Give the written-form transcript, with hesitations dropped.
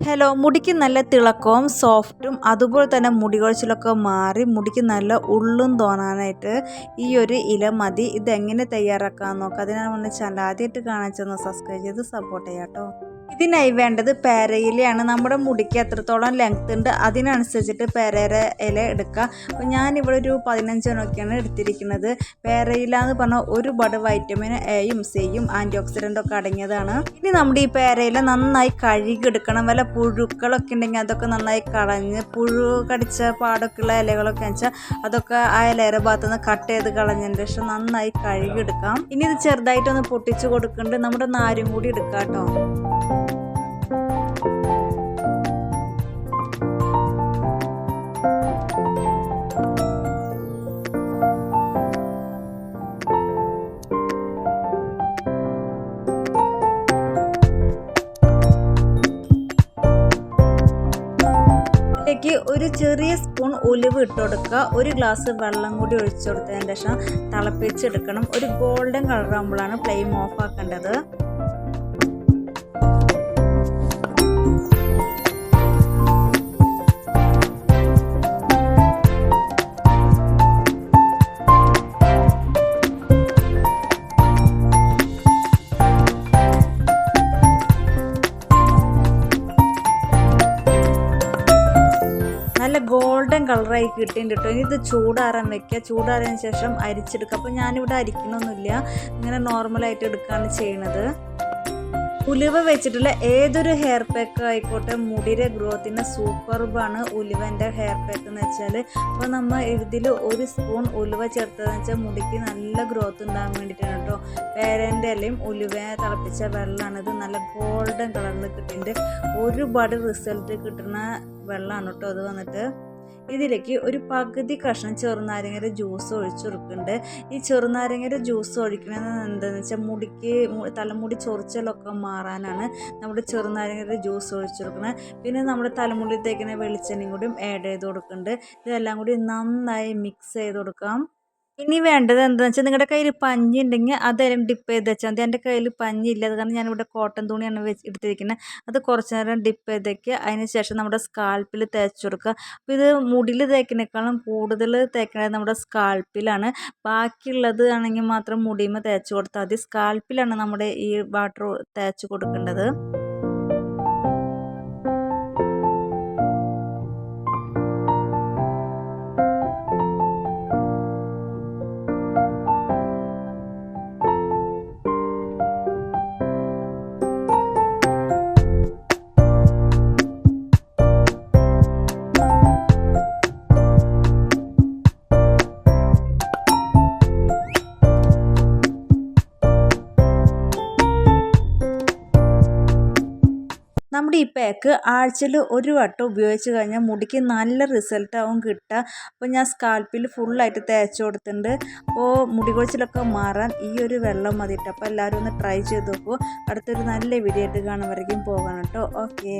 Hello, മുടിക്ക് നല്ല തിളക്കവും സോഫ്റ്റും അതുപോലെ തന്നെ മുടി കൊഴിച്ചിലൊക്കെ മാറി മുടിക്ക് നല്ല ഉള്ളും തോന്നാനായിട്ട് ഈ ഒരു ഇല മതി. ഇതെങ്ങനെ തയ്യാറാക്കാമെന്ന് നോക്കാം. അതിനാണ് മുന്നേ ചാനൽ ആദ്യമായിട്ട് കാണിച്ചൊന്ന് സബ്സ്ക്രൈബ് ചെയ്ത് സപ്പോർട്ട് ചെയ്യാം കേട്ടോ. ഇതിനായി വേണ്ടത് പേരയിലയാണ്. നമ്മുടെ മുടിക്ക് എത്രത്തോളം ലെങ്ത് ഉണ്ട് അതിനനുസരിച്ചിട്ട് പേരയുടെ ഇല എടുക്കുക. അപ്പോൾ ഞാനിവിടെ ഒരു 15 എണ്ണമൊക്കെയാണ് എടുത്തിരിക്കുന്നത്. പേരയില എന്ന് പറഞ്ഞാൽ ഒരുപാട് വൈറ്റമിൻ എയും സിയും ആൻറ്റി ഓക്സിഡൻ്റ് ഒക്കെ അടങ്ങിയതാണ്. ഇനി നമ്മുടെ ഈ പേരയില നന്നായി കഴുകിയെടുക്കണം. വല്ല പുഴുക്കളൊക്കെ ഉണ്ടെങ്കിൽ അതൊക്കെ നന്നായി കളഞ്ഞ്, പുഴു കടിച്ച പാടൊക്കെ ഉള്ള ഇലകളൊക്കെ വെച്ചാൽ അതൊക്കെ ആ ഇലയുടെ ഭാഗത്തുനിന്ന് കട്ട് ചെയ്ത് കളഞ്ഞതിന് ശേഷം നന്നായി കഴുകിയെടുക്കാം. ഇനി ഇത് ചെറുതായിട്ടൊന്ന് പൊട്ടിച്ച് കൊടുക്കുന്നുണ്ട്. നമ്മുടെ നാരും കൂടി എടുക്കാം കേട്ടോ. ഇതിലേക്ക് ഒരു ചെറിയ സ്പൂൺ ഉലുവ ഇട്ട് കൊടുക്കുക. ഒരു ഗ്ലാസ് വെള്ളം കൂടി ഒഴിച്ചു കൊടുത്തതിന് ശേഷം തിളപ്പിച്ചെടുക്കണം. ഒരു ഗോൾഡൻ കളർ ആകുമ്പോഴാണ് ഫ്ലെയിം ഓഫ് ആക്കേണ്ടത്. നല്ല ഗോൾഡൻ കളറായി കിട്ടിയിട്ടുണ്ട് കേട്ടോ. ഇനി ഇത് ചൂടാറാൻ വെക്കുക. ചൂടാറിയതിന് ശേഷം അരിച്ചെടുക്കുക. അപ്പോൾ ഞാനിവിടെ അരിക്കണമൊന്നുമില്ല, ഇങ്ങനെ നോർമലായിട്ട് എടുക്കുകയാണ് ചെയ്യണത്. ഉലുവ വെച്ചിട്ടുള്ള ഏതൊരു ഹെയർ പാക്ക് ആയിക്കോട്ടെ മുടിയുടെ ഗ്രോത്തിന് സൂപ്പർബാണ് ഉലുവൻ്റെ ഹെയർ പാക്ക് എന്ന് വെച്ചാൽ. അപ്പോൾ നമ്മൾ ഇതിൽ ഒരു സ്പൂൺ ഉലുവ ചേർത്തതെന്ന് വെച്ചാൽ മുടിക്ക് നല്ല ഗ്രോത്ത് ഉണ്ടാകാൻ വേണ്ടിയിട്ടാണ് കേട്ടോ. പേരൻ്റെ ഇലയും ഉലുവ തിളപ്പിച്ച വെള്ളമാണിത്. നല്ല ഗോൾഡൻ കളറിൽ കിട്ടിയിട്ടുണ്ട്. ഒരുപാട് റിസൾട്ട് കിട്ടുന്ന വെള്ളമാണ് കേട്ടോ അത്. വന്നിട്ട് ഇതിലേക്ക് ഒരു പകുതി കഷ്ണം ചെറുനാരങ്ങയുടെ ജ്യൂസ് ഒഴിച്ചു കൊടുക്കുന്നുണ്ട്. ഈ ചെറുനാരങ്ങയുടെ ജ്യൂസ് ഒഴിക്കുന്നത് എന്താണെന്ന് വെച്ചാൽ മുടിക്ക് തലമുടി ചൊറിച്ചലൊക്കെ മാറാനാണ് നമ്മുടെ ചെറുനാരങ്ങയുടെ ജ്യൂസ് ഒഴിച്ചു കൊടുക്കുന്നത്. പിന്നെ നമ്മുടെ തലമുടി തേക്കുന്ന വെളിച്ചെണ്ണയും കൂടിയും ആഡ് ചെയ്ത് കൊടുക്കുന്നുണ്ട്. ഇതെല്ലാം കൂടി നന്നായി മിക്സ് ചെയ്ത് കൊടുക്കാം. ഇനി വേണ്ടത് എന്താണെന്ന് വെച്ചാൽ നിങ്ങളുടെ കയ്യിൽ പഞ്ഞി ഉണ്ടെങ്കിൽ അതെല്ലാം ഡിപ്പ് ചെയ്ത് വെച്ചാൽ മതി. എൻ്റെ കയ്യിൽ പഞ്ഞി ഇല്ല, അത് കാരണം ഞാനിവിടെ കോട്ടൺ തുണിയാണ് എടുത്തിരിക്കുന്നത്. അത് കുറച്ച് നേരം ഡിപ്പ് ചെയ്ത് വയ്ക്കുക. അതിന് ശേഷം നമ്മുടെ സ്കാൽപ്പിൽ തേച്ച് കൊടുക്കുക. അപ്പോൾ ഇത് മുടിയിൽ തേക്കിനേക്കാളും കൂടുതൽ തേക്കുന്നത് നമ്മുടെ സ്കാൽപ്പിലാണ്. ബാക്കിയുള്ളത് ആണെങ്കിൽ മാത്രം മുടിയുമ്പോൾ തേച്ച് കൊടുത്താൽ മതി. സ്കാൽപ്പിലാണ് നമ്മുടെ ഈ വാട്ടർ തേച്ച് കൊടുക്കേണ്ടത്. നമ്മുടെ ഈ പാക്ക് ആഴ്ചയിൽ ഒരു വട്ടം ഉപയോഗിച്ച് കഴിഞ്ഞാൽ മുടിക്ക് നല്ല റിസൾട്ടാവും കിട്ടുക. അപ്പോൾ ഞാൻ സ്കാൽപ്പിൽ ഫുള്ളായിട്ട് തേച്ച് കൊടുത്തിട്ടുണ്ട്. അപ്പോൾ മുടി കൊഴിച്ചിലൊക്കെ മാറാൻ ഈ ഒരു വെള്ളം മതിയിട്ട്. അപ്പോൾ എല്ലാവരും ഒന്ന് ട്രൈ ചെയ്ത് നോക്കൂ. അടുത്തൊരു നല്ല വീഡിയോ ആയിട്ട് കാണുമ്പോഴേക്കും പോകണം കേട്ടോ. ഓക്കെ.